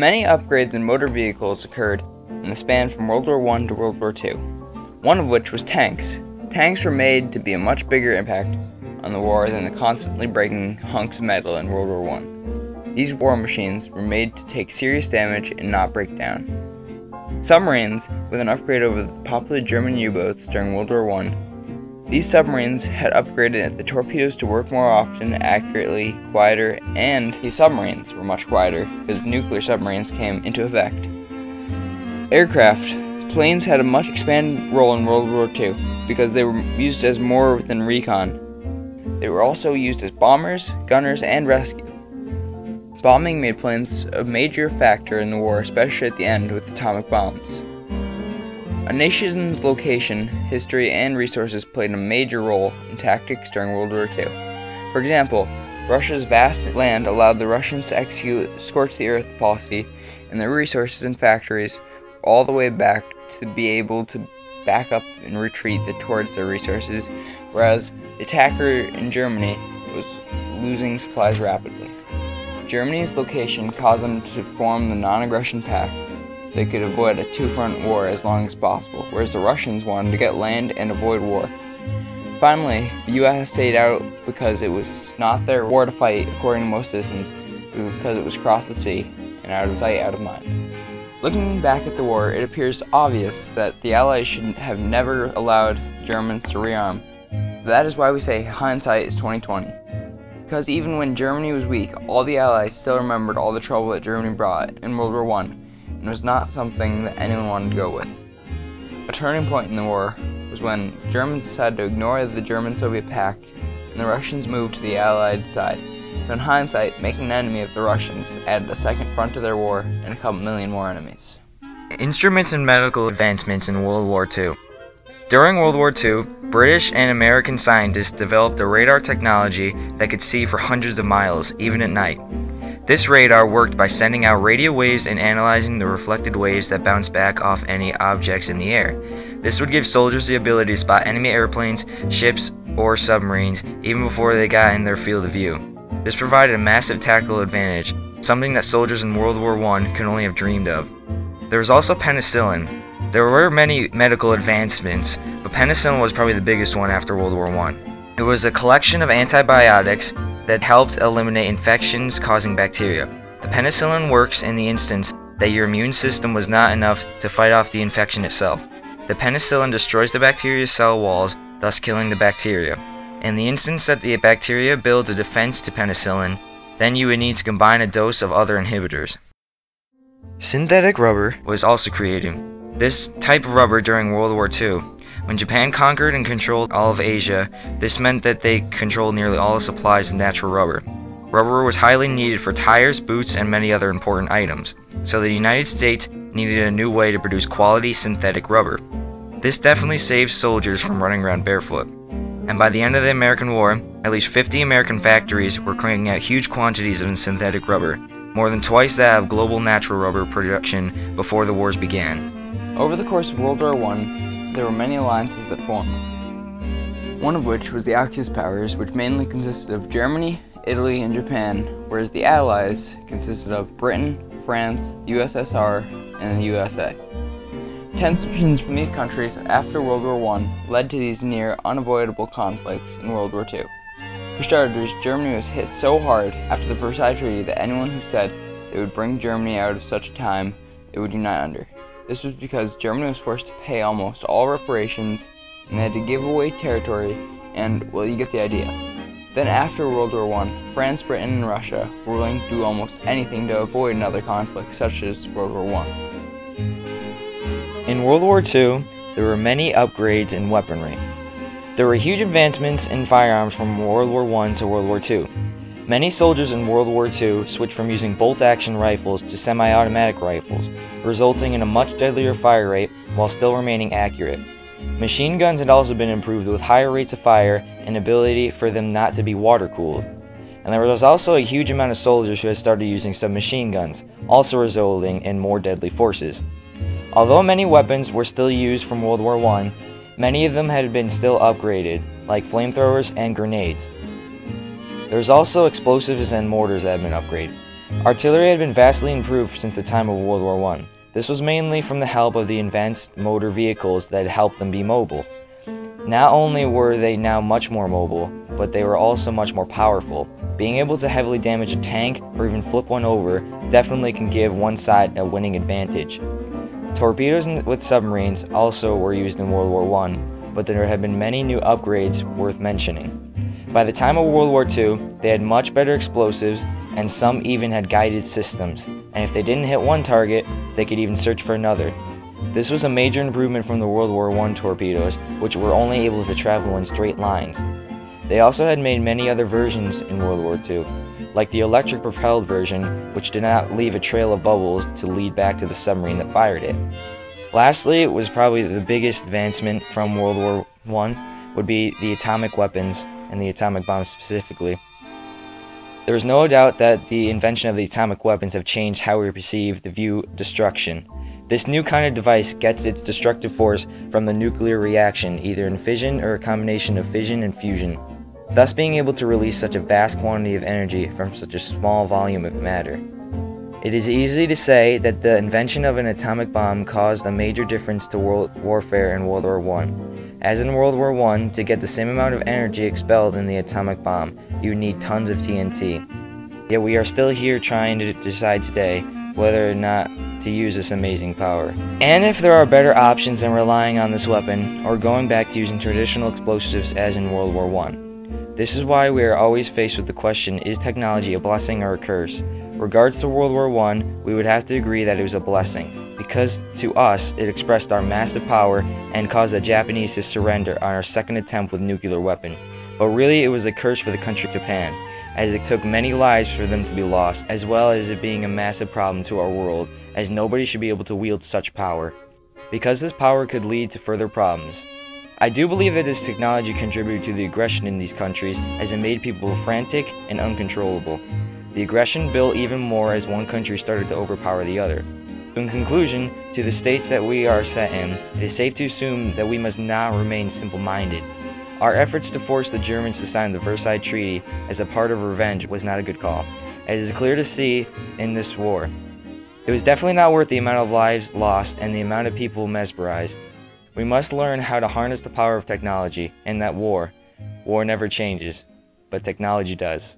Many upgrades in motor vehicles occurred in the span from World War I to World War II, one of which was tanks. Tanks were made to be a much bigger impact on the war than the constantly breaking hunks of metal in World War I. These war machines were made to take serious damage and not break down. Submarines, with an upgrade over the popular German U-boats during World War I, these submarines had upgraded the torpedoes to work more often, accurately, quieter, and these submarines were much quieter because nuclear submarines came into effect. Aircraft. Planes had a much expanded role in World War II because they were used as more within recon. They were also used as bombers, gunners, and rescue. Bombing made planes a major factor in the war, especially at the end with atomic bombs. A nation's location, history, and resources played a major role in tactics during World War II. For example, Russia's vast land allowed the Russians to execute scorch-the-earth policy, and their resources and factories all the way back to be able to back up and retreat towards their resources, whereas the attacker in Germany was losing supplies rapidly. Germany's location caused them to form the non-aggression pact so they could avoid a two-front war as long as possible, whereas the Russians wanted to get land and avoid war. Finally, the US stayed out because it was not their war to fight, according to most citizens, because it was across the sea and out of sight, out of mind. Looking back at the war, it appears obvious that the Allies should have never allowed Germans to rearm. That is why we say hindsight is 20/20. Because even when Germany was weak, all the Allies still remembered all the trouble that Germany brought in World War I, and was not something that anyone wanted to go with. A turning point in the war was when Germans decided to ignore the German-Soviet pact, and the Russians moved to the Allied side. So in hindsight, making an enemy of the Russians added a second front to their war and a couple million more enemies. Instruments and medical advancements in World War II. During World War II, British and American scientists developed a radar technology that could see for hundreds of miles, even at night. This radar worked by sending out radio waves and analyzing the reflected waves that bounced back off any objects in the air. This would give soldiers the ability to spot enemy airplanes, ships, or submarines even before they got in their field of view. This provided a massive tactical advantage, something that soldiers in World War I could only have dreamed of. There was also penicillin. There were many medical advancements, but penicillin was probably the biggest one after World War I. It was a collection of antibiotics that helped eliminate infections causing bacteria. The penicillin works in the instance that your immune system was not enough to fight off the infection itself. The penicillin destroys the bacteria's cell walls, thus killing the bacteria. In the instance that the bacteria builds a defense to penicillin, then you would need to combine a dose of other inhibitors. Synthetic rubber was also created. This type of rubber during World War II. When Japan conquered and controlled all of Asia, this meant that they controlled nearly all the supplies of natural rubber. Rubber was highly needed for tires, boots, and many other important items, so the United States needed a new way to produce quality synthetic rubber. This definitely saved soldiers from running around barefoot. And by the end of the American War, at least 50 American factories were cranking out huge quantities of synthetic rubber, more than twice that of global natural rubber production before the wars began. Over the course of World War I, there were many alliances that formed, one of which was the Axis powers, which mainly consisted of Germany, Italy, and Japan, whereas the Allies consisted of Britain, France, USSR, and the USA. Tensions from these countries after World War I led to these near unavoidable conflicts in World War II. For starters, Germany was hit so hard after the Versailles Treaty that anyone who said it would bring Germany out of such a time it would unite under. This was because Germany was forced to pay almost all reparations, and they had to give away territory, and, well, you get the idea. Then after World War I, France, Britain, and Russia were willing to do almost anything to avoid another conflict, such as World War I. In World War II, there were many upgrades in weaponry. There were huge advancements in firearms from World War I to World War II. Many soldiers in World War II switched from using bolt-action rifles to semi-automatic rifles, resulting in a much deadlier fire rate while still remaining accurate. Machine guns had also been improved with higher rates of fire and ability for them not to be water-cooled. And there was also a huge amount of soldiers who had started using submachine guns, also resulting in more deadly forces. Although many weapons were still used from World War I, many of them had been still upgraded, like flamethrowers and grenades. There's also explosives and mortars that have been upgraded. Artillery had been vastly improved since the time of World War I. This was mainly from the help of the advanced motor vehicles that helped them be mobile. Not only were they now much more mobile, but they were also much more powerful. Being able to heavily damage a tank or even flip one over definitely can give one side a winning advantage. Torpedoes with submarines also were used in World War I, but there have been many new upgrades worth mentioning. By the time of World War II, they had much better explosives, and some even had guided systems, and if they didn't hit one target, they could even search for another. This was a major improvement from the World War I torpedoes, which were only able to travel in straight lines. They also had made many other versions in World War II, like the electric-propelled version, which did not leave a trail of bubbles to lead back to the submarine that fired it. Lastly, was probably the biggest advancement from World War I, would be the atomic weapons, and the atomic bomb specifically. There is no doubt that the invention of the atomic weapons have changed how we perceive the view destruction. This new kind of device gets its destructive force from the nuclear reaction, either in fission or a combination of fission and fusion, thus being able to release such a vast quantity of energy from such a small volume of matter. It is easy to say that the invention of an atomic bomb caused a major difference to world warfare in World War I. As in World War I, to get the same amount of energy expelled in the atomic bomb, you would need tons of TNT. Yet we are still here trying to decide today whether or not to use this amazing power. And if there are better options than relying on this weapon, or going back to using traditional explosives as in World War I. This is why we are always faced with the question, is technology a blessing or a curse? Regards to World War I, we would have to agree that it was a blessing, because to us it expressed our massive power and caused the Japanese to surrender on our second attempt with nuclear weapon. But really it was a curse for the country Japan, as it took many lives for them to be lost, as well as it being a massive problem to our world, as nobody should be able to wield such power, because this power could lead to further problems. I do believe that this technology contributed to the aggression in these countries, as it made people frantic and uncontrollable. The aggression built even more as one country started to overpower the other. In conclusion, to the states that we are set in, it is safe to assume that we must not remain simple-minded. Our efforts to force the Germans to sign the Versailles Treaty as a part of revenge was not a good call, as it is clear to see in this war. It was definitely not worth the amount of lives lost and the amount of people mesmerized. We must learn how to harness the power of technology, and that war never changes, but technology does.